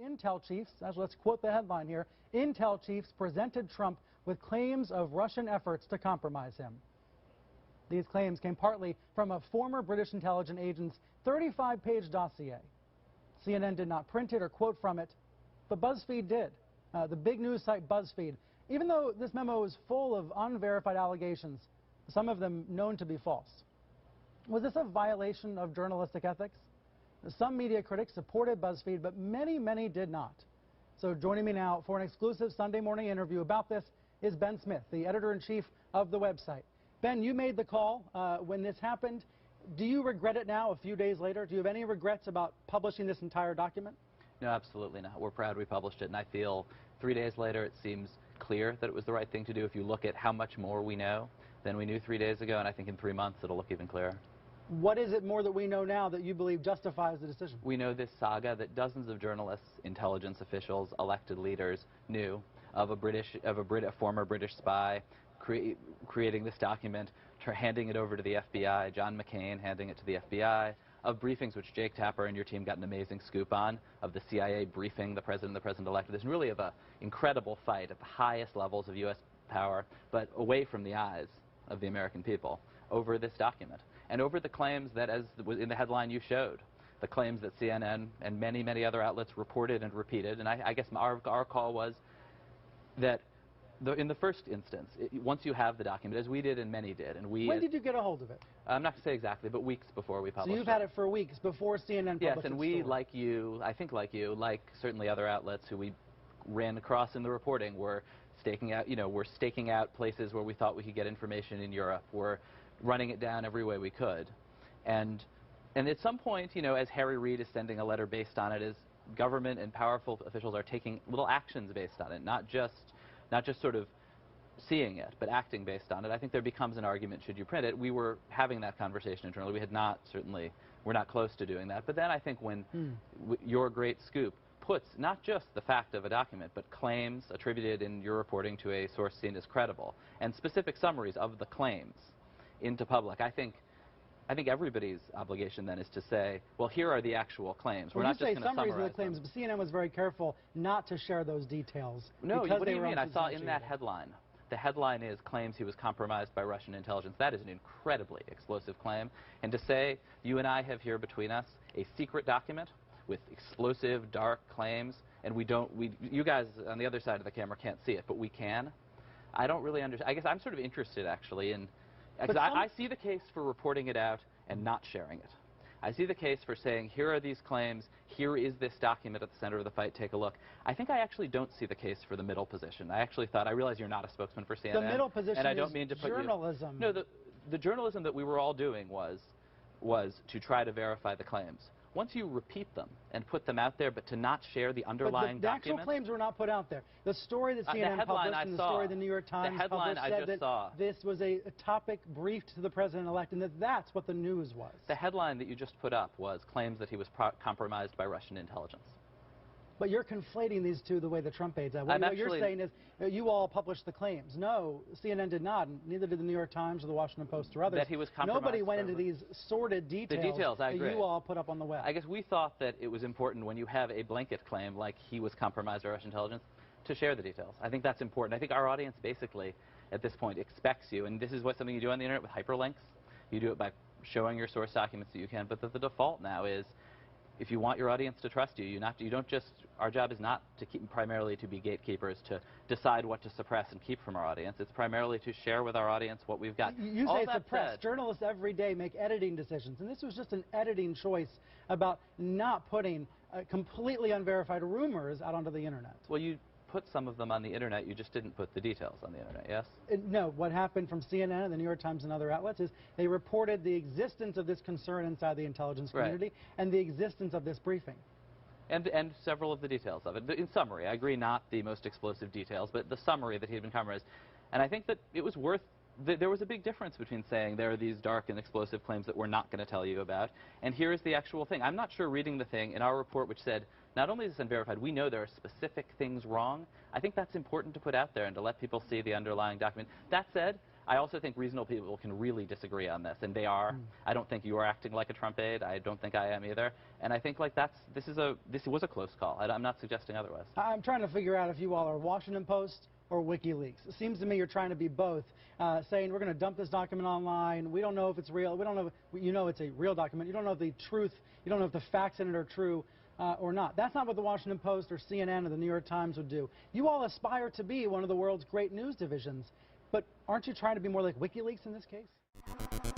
Intel chiefs, let's quote the headline here, Intel chiefs presented Trump with claims of Russian efforts to compromise him. These claims came partly from a former British intelligence agent's 35-page dossier. CNN did not print it or quote from it, but BuzzFeed did. The big news site BuzzFeed. Even though this memo is full of unverified allegations, some of them known to be false. Was this a violation of journalistic ethics? Some media critics supported BuzzFeed, but many, many did not. So joining me now for an exclusive Sunday morning interview about this is Ben Smith, the editor-in-chief of the website. Ben, you made the call when this happened. Do you regret it now, a few days later? Do you have any regrets about publishing this entire document? No, absolutely not. We're proud we published it, and I feel 3 days later it seems clear that it was the right thing to do. If you look at how much more we know than we knew 3 days ago, and I think in 3 months it'll look even clearer. What is it more that we know now that you believe justifies the decision? We know this saga that dozens of journalists, intelligence officials, elected leaders knew of a former British spy creating this document, handing it over to the FBI, John McCain handing it to the FBI, of briefings which Jake Tapper and your team got an amazing scoop on, of the CIA briefing the president-elect. This is really of an incredible fight at the highest levels of U.S. power, but away from the eyes of the American people, over this document. And over the claims that, as was in the headline you showed, the claims that CNN and many, many other outlets reported and repeated. And I guess our call was that in the first instance, once you have the document, as we did and many did, and we... When did you get a hold of it? I'm not going to say exactly, but weeks before we published it. So you've had it for weeks before CNN published Yes, and we, story. like you, I think like you, like certainly other outlets who we ran across in the reporting, were staking out places where we thought we could get information in Europe. We're running it down every way we could. And at some point, as Harry Reid is sending a letter based on it, as government and powerful officials are taking little actions based on it, not just sort of seeing it, but acting based on it, I think there becomes an argument, should you print it. We were having that conversation internally. We had not, certainly, we're not close to doing that. But then I think when your great scoop puts not just the fact of a document, but claims attributed in your reporting to a source seen as credible, and specific summaries of the claims into public, I think everybody's obligation then is to say, well, here are the actual claims. We're not just going to summarize summaries of the claims, but CNN was very careful not to share those details. No, what do you mean? I saw in that headline. The headline is claims he was compromised by Russian intelligence. That is an incredibly explosive claim. And to say, you and I have here between us a secret document with explosive, dark claims, and you guys on the other side of the camera can't see it, but we can. I don't really understand. I guess I'm sort of interested, actually, in... I see the case for reporting it out and not sharing it. I see the case for saying, here are these claims, here is this document at the center of the fight, take a look. I think I actually don't see the case for the middle position. I realize you're not a spokesman for CNN. The middle position and I don't mean to put journalism. No, the journalism that we were all doing was to try to verify the claims. Once you repeat them and put them out there, but to not share the underlying document. The actual claims were not put out there. The story that CNN published and the story the New York Times published said that this was a topic briefed to the president-elect, and that's what the news was. The headline that you just put up was claims that he was compromised by Russian intelligence. But you're conflating these two the way the Trump aides have. What you're saying is you all published the claims. No, CNN did not, and neither did the New York Times or the Washington Post or others. That he was compromised. Nobody went into these sordid details, the details, I agree, that you all put up on the web. I guess we thought that it was important when you have a blanket claim like he was compromised by Russian intelligence to share the details. I think that's important. I think our audience basically at this point expects you, and this is something you do on the internet with hyperlinks. You do it by showing your source documents that you can, but the default now is, if you want your audience to trust you, you don't just, our job is not to primarily to be gatekeepers, to decide what to suppress and keep from our audience. It's primarily to share with our audience what we've got. You say suppress. Journalists every day make editing decisions, and this was just an editing choice about not putting completely unverified rumors out onto the internet. Well, you put some of them on the internet, you just didn't put the details on the internet, yes? No, what happened from CNN and the New York Times and other outlets is they reported the existence of this concern inside the intelligence community and the existence of this briefing. And several of the details of it. In summary, I agree, not the most explosive details, but the summary that he had been compromised. And I think that it was worth... There was a big difference between saying there are these dark and explosive claims that we're not going to tell you about, and here is the actual thing. I'm not sure reading the thing in our report which said, not only is this unverified, we know there are specific things wrong. I think that's important to put out there and to let people see the underlying document. That said, I also think reasonable people can really disagree on this, and they are. I don't think you are acting like a Trump aide. I don't think I am either. And I think like this was a close call. I'm not suggesting otherwise. I'm trying to figure out if you all are Washington Post or WikiLeaks. It seems to me you're trying to be both, saying we're going to dump this document online. We don't know if it's real. We don't know. You know it's a real document. You don't know the truth. You don't know if the facts in it are true or not. That's not what the Washington Post or CNN or the New York Times would do. You all aspire to be one of the world's great news divisions, but aren't you trying to be more like WikiLeaks in this case?